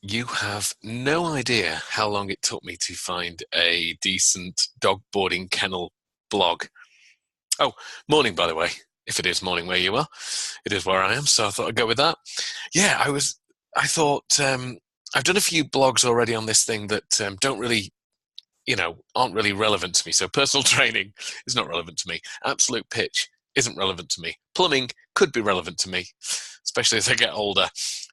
You have no idea how long it took me to find a decent dog boarding kennel blog. Oh, morning, by the way. If it is morning where you are, it is where I am. So I thought I'd go with that. Yeah, I thought I've done a few blogs already on this thing that don't really, aren't really relevant to me. So personal training is not relevant to me. Absolute pitch isn't relevant to me. Plumbing could be relevant to me, especially as I get older.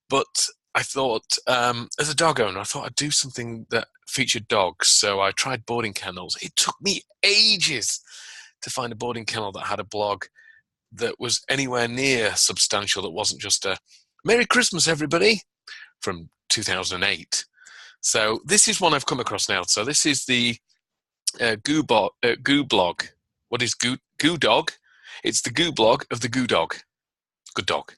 But I thought, as a dog owner, I thought I'd do something that featured dogs. So I tried boarding kennels. It took me ages to find a boarding kennel that had a blog that was anywhere near substantial, that wasn't just a Merry Christmas, everybody, from 2008. So this is one I've come across now. So this is the GuBlog. What is GuDog? It's the GuBlog of the GuDog. Good dog.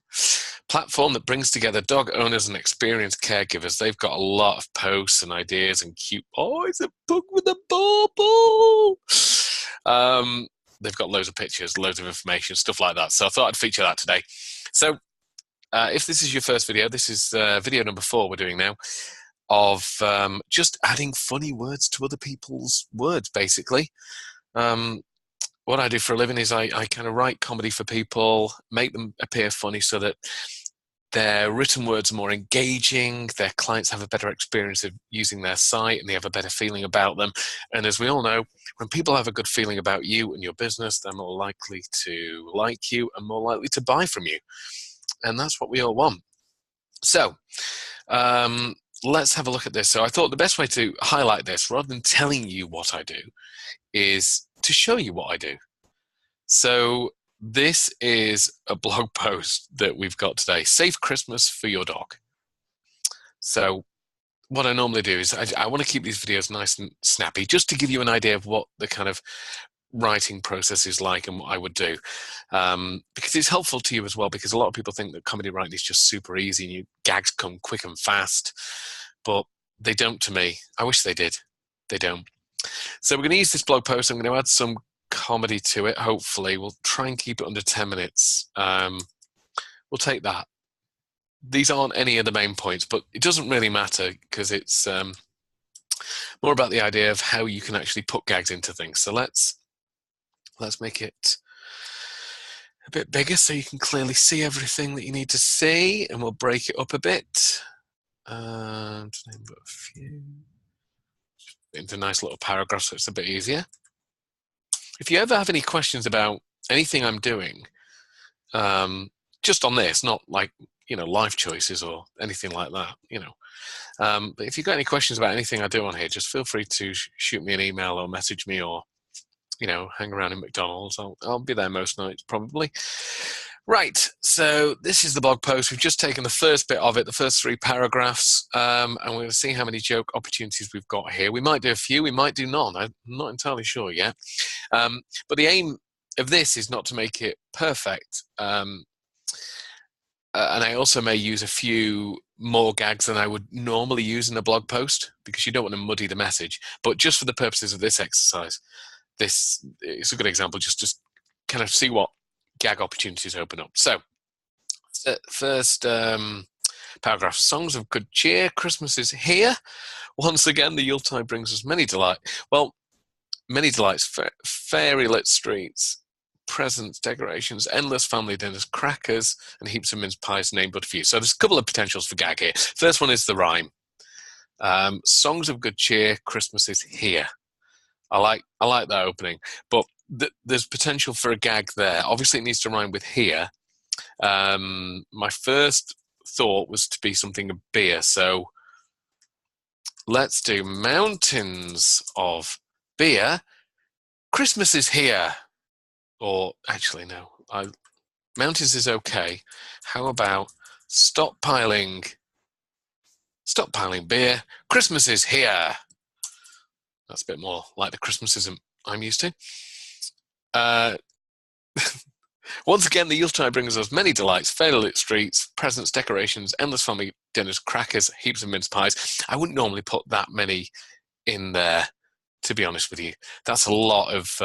Platform that brings together dog owners and experienced caregivers. They've got a lot of posts and ideas and cute. Oh, it's a book with a bauble. They've got loads of pictures, loads of information, stuff like that. So I thought I'd feature that today. So if this is your first video, this is video number 4 we're doing now of just adding funny words to other people's words, basically. What I do for a living is I kind of write comedy for people, make them appear funny so that their written words are more engaging, their clients have a better experience of using their site, and they have a better feeling about them. And as we all know, when people have a good feeling about you and your business, they're more likely to like you and more likely to buy from you. And that's what we all want. So let's have a look at this. So I thought the best way to highlight this, rather than telling you what I do, is to show you what I do. So this is a blog post that we've got today. Safe Christmas for your dog. So what I normally do is I want to keep these videos nice and snappy, just to give you an idea of what the kind of writing process is like and what I would do. Because it's helpful to you as well, because a lot of people think that comedy writing is just super easy and gags come quick and fast, but they don't to me. I wish they did. They don't. So we're going to use this blog post. I'm going to add some comedy to it, hopefully. We'll try and keep it under 10 minutes. We'll take that. These aren't any of the main points, but it doesn't really matter because it's more about the idea of how you can actually put gags into things. So let's make it a bit bigger so you can clearly see everything that you need to see, and we'll break it up a bit. And name but a few. Into nice little paragraphs so it's a bit easier. If you ever have any questions about anything I'm doing, just on this, not like, life choices or anything like that, but if you've got any questions about anything I do on here, just feel free to shoot me an email or message me, or, hang around in McDonald's. I'll be there most nights, probably. Right, so this is the blog post. We've just taken the first bit of it, the first 3 paragraphs, and we're going to see how many joke opportunities we've got here. We might do a few, we might do none. I'm not entirely sure yet. But the aim of this is not to make it perfect. And I also may use a few more gags than I would normally use in a blog post, because you don't want to muddy the message. But just for the purposes of this exercise, this is a good example, just to kind of see what gag opportunities open up. So first paragraph: songs of good cheer, Christmas is here. Once again, the Yuletide brings us many delights. Well, many delights, fairy lit streets, presents, decorations, endless family dinners, crackers, and heaps of mince pies, name but a few. So there's a couple of potentials for gag here. First one is the rhyme. Songs of good cheer, Christmas is here. I like that opening, but there's potential for a gag there. Obviously, it needs to rhyme with here. My first thought was to be something of beer, so let's do mountains of beer. Christmas is here. Or actually, no. Mountains is okay. How about stockpiling beer? Christmas is here. That's a bit more like the Christmasism I'm used to. Once again, the Yuletide brings us many delights, fairy lit streets, presents, decorations, endless family dinners, crackers, heaps of mince pies. I wouldn't normally put that many in there, to be honest with you. That's a lot of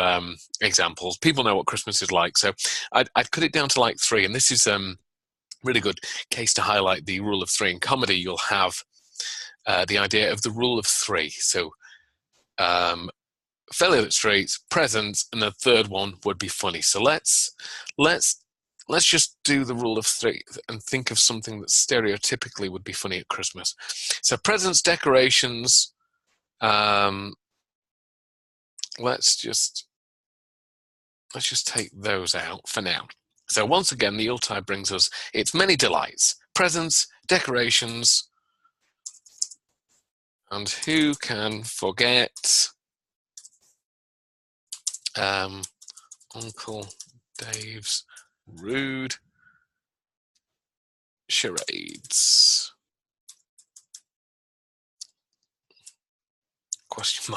examples. People know what Christmas is like, so I'd cut it down to like 3, and this is really good case to highlight the rule of 3. In comedy, you'll have the idea of the rule of three. So failure that streets, presents, and the third one would be funny. So let's just do the rule of three and think of something that stereotypically would be funny at Christmas. So presents, decorations. Let's just take those out for now. So once again, the Yuletide brings us its many delights: presents, decorations, and who can forget Uncle Dave's rude charades? Question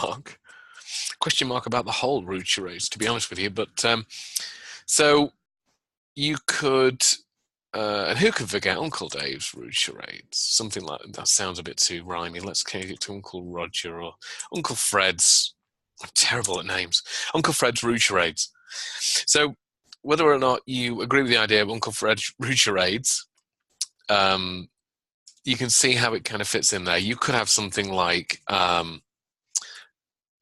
mark about the whole rude charades, to be honest with you. But so you could, and who could forget Uncle Dave's rude charades? Something like that sounds a bit too rhymey. Let's change it to Uncle Roger or Uncle Fred's. I'm terrible at names. Uncle Fred's rude charades. So whether or not you agree with the idea of Uncle Fred's rude charades, you can see how it kind of fits in there. You could have something like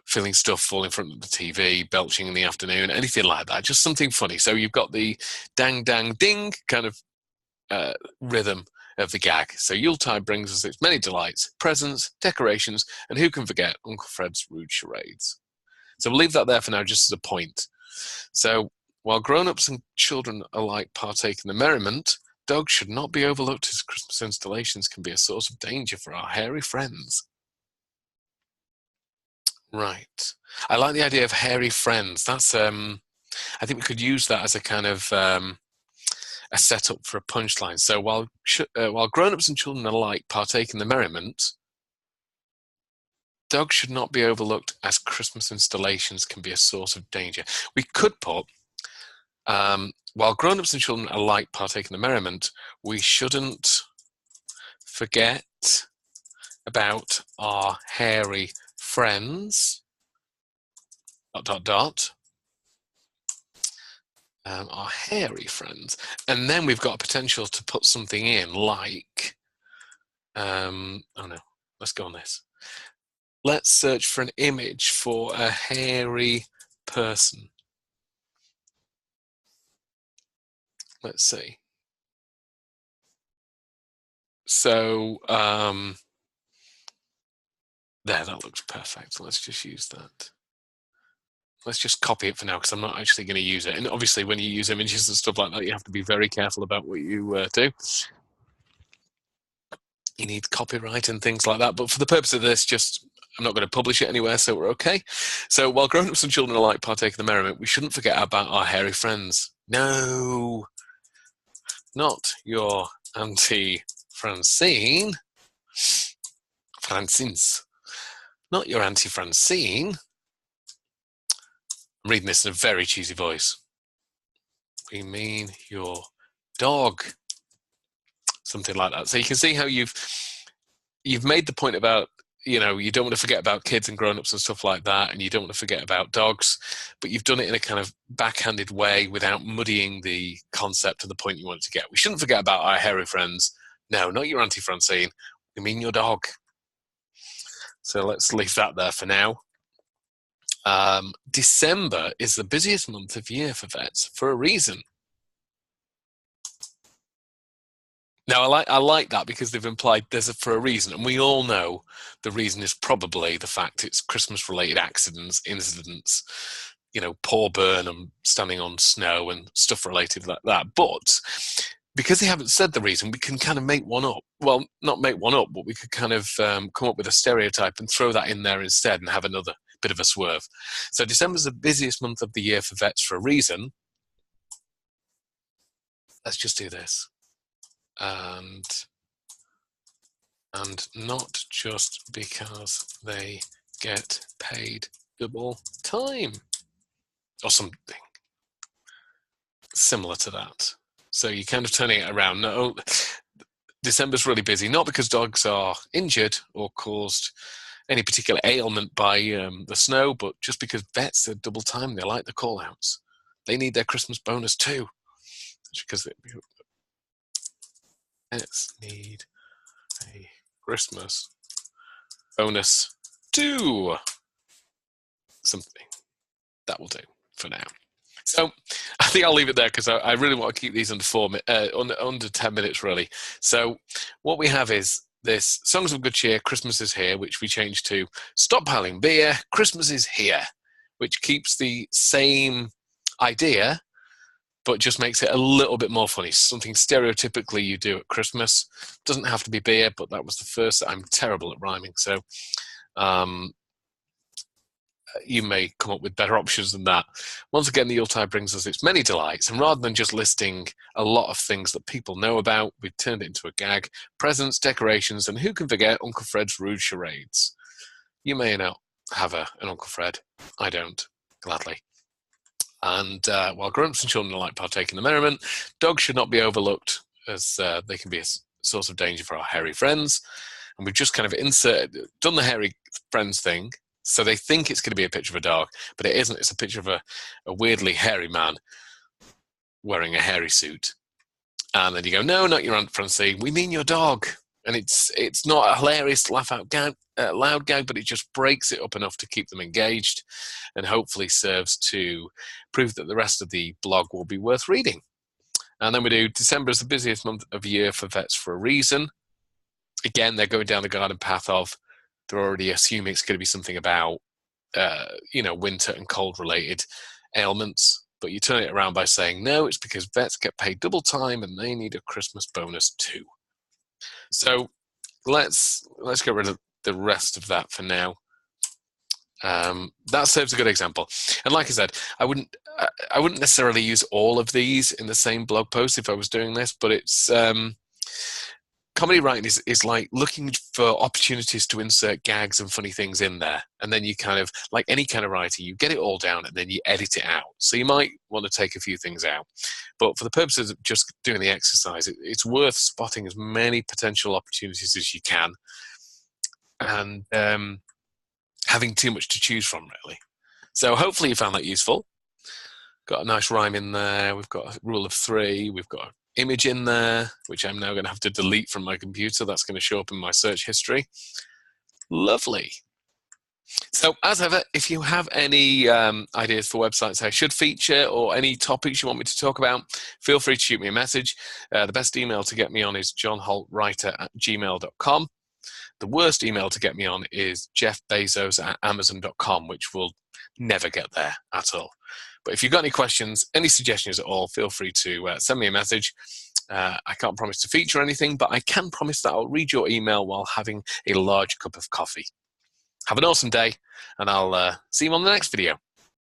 feeling stuff fall in front of the TV, belching in the afternoon, anything like that. Just something funny. So you've got the dang, dang, ding kind of rhythm of the gag. So Yuletide brings us its many delights: presents, decorations, and who can forget Uncle Fred's rude charades? So we'll leave that there for now, just as a point. So while grown-ups and children alike partake in the merriment, dogs should not be overlooked, as Christmas installations can be a source of danger for our hairy friends. Right. I like the idea of hairy friends. That's I think we could use that as a kind of a setup for a punchline. So while grown-ups and children alike partake in the merriment, dogs should not be overlooked, as Christmas installations can be a source of danger. We could put, while grown-ups and children alike partake in the merriment, we shouldn't forget about our hairy friends, ... our hairy friends. And then we've got a potential to put something in like, oh no, let's go on this. Let's search for an image for a hairy person. Let's see. So there, that looks perfect. Let's just use that. Let's just copy it for now, because I'm not actually going to use it. And obviously when you use images and stuff like that, you have to be very careful about what you do. You need copyright and things like that. But for the purpose of this, I'm not going to publish it anywhere, so we're okay. So while grown-ups and children alike partake in the merriment, we shouldn't forget about our hairy friends. No, not your Auntie Francine. Not your Auntie Francine. I'm reading this in a very cheesy voice. We mean your dog. Something like that. So you can see how you've made the point about, you don't want to forget about kids and grown-ups and stuff like that, and you don't want to forget about dogs, but you've done it in a kind of backhanded way without muddying the concept to the point you want to get. We shouldn't forget about our hairy friends. No, not your Auntie Francine. We mean your dog. So let's leave that there for now. December is the busiest month of year for vets for a reason. Now, I like that, because they've implied for a reason, and we all know the reason is probably the fact it's Christmas-related incidents, Paul Burnham standing on snow and stuff related like that. But because they haven't said the reason, we can kind of make one up. Well, not make one up, but we could kind of come up with a stereotype and throw that in there instead and have another bit of a swerve. So December's the busiest month of the year for vets for a reason. Let's just do this. And not just because they get paid double time or something similar to that. So you're kind of turning it around. No, December's really busy, not because dogs are injured or caused any particular ailment by the snow, but just because vets are double time. They like the call outs. They need their Christmas bonus too. It's because vets need a Christmas bonus 2. Something. That will do for now. So I think I'll leave it there because I really want to keep these under 10 minutes, really. So what we have is this Songs of Good Cheer, Christmas is Here, which we changed to Stop Piling Beer, Christmas is Here, which keeps the same idea, but just makes it a little bit more funny. Something stereotypically you do at Christmas. Doesn't have to be beer, but that was the first. I'm terrible at rhyming, so you may come up with better options than that. Once again, the Yuletide brings us its many delights, and rather than just listing a lot of things that people know about, we've turned it into a gag. Presents, decorations, and who can forget Uncle Fred's rude charades. You may not have an Uncle Fred. I don't, gladly. And while grown-ups and children alike partake in the merriment, dogs should not be overlooked, as they can be a source of danger for our hairy friends. And we've just kind of done the hairy friends thing, so they think it's going to be a picture of a dog, but it isn't. It's a picture of a weirdly hairy man wearing a hairy suit. And then you go, no, not your Aunt Francie, we mean your dog. And it's not a hilarious laugh-out loud gag, but it just breaks it up enough to keep them engaged and hopefully serves to prove that the rest of the blog will be worth reading. And then we do December is the busiest month of year for vets for a reason. Again, they're going down the garden path of they're already assuming it's going to be something about, winter and cold related ailments. But you turn it around by saying, no, it's because vets get paid double time and they need a Christmas bonus too. So let's get rid of the rest of that for now. That serves a good example. And like I said, I wouldn't necessarily use all of these in the same blog post if I was doing this, but it's comedy writing is like looking for opportunities to insert gags and funny things in there. And then you kind of, like any kind of writer, you get it all down and then you edit it out. So you might want to take a few things out. But for the purposes of just doing the exercise, it's worth spotting as many potential opportunities as you can and having too much to choose from, really. So hopefully you found that useful. Got a nice rhyme in there. We've got a rule of 3. We've got image in there, which I'm now going to have to delete from my computer. That's going to show up in my search history. Lovely. So as ever, if you have any ideas for websites I should feature or any topics you want me to talk about, feel free to shoot me a message. The best email to get me on is johnholtwriter@gmail.com. The worst email to get me on is jeffbezos@amazon.com, which will never get there at all. But if you've got any questions, any suggestions at all, feel free to send me a message. I can't promise to feature anything, but I can promise that I'll read your email while having a large cup of coffee. Have an awesome day, and I'll see you on the next video.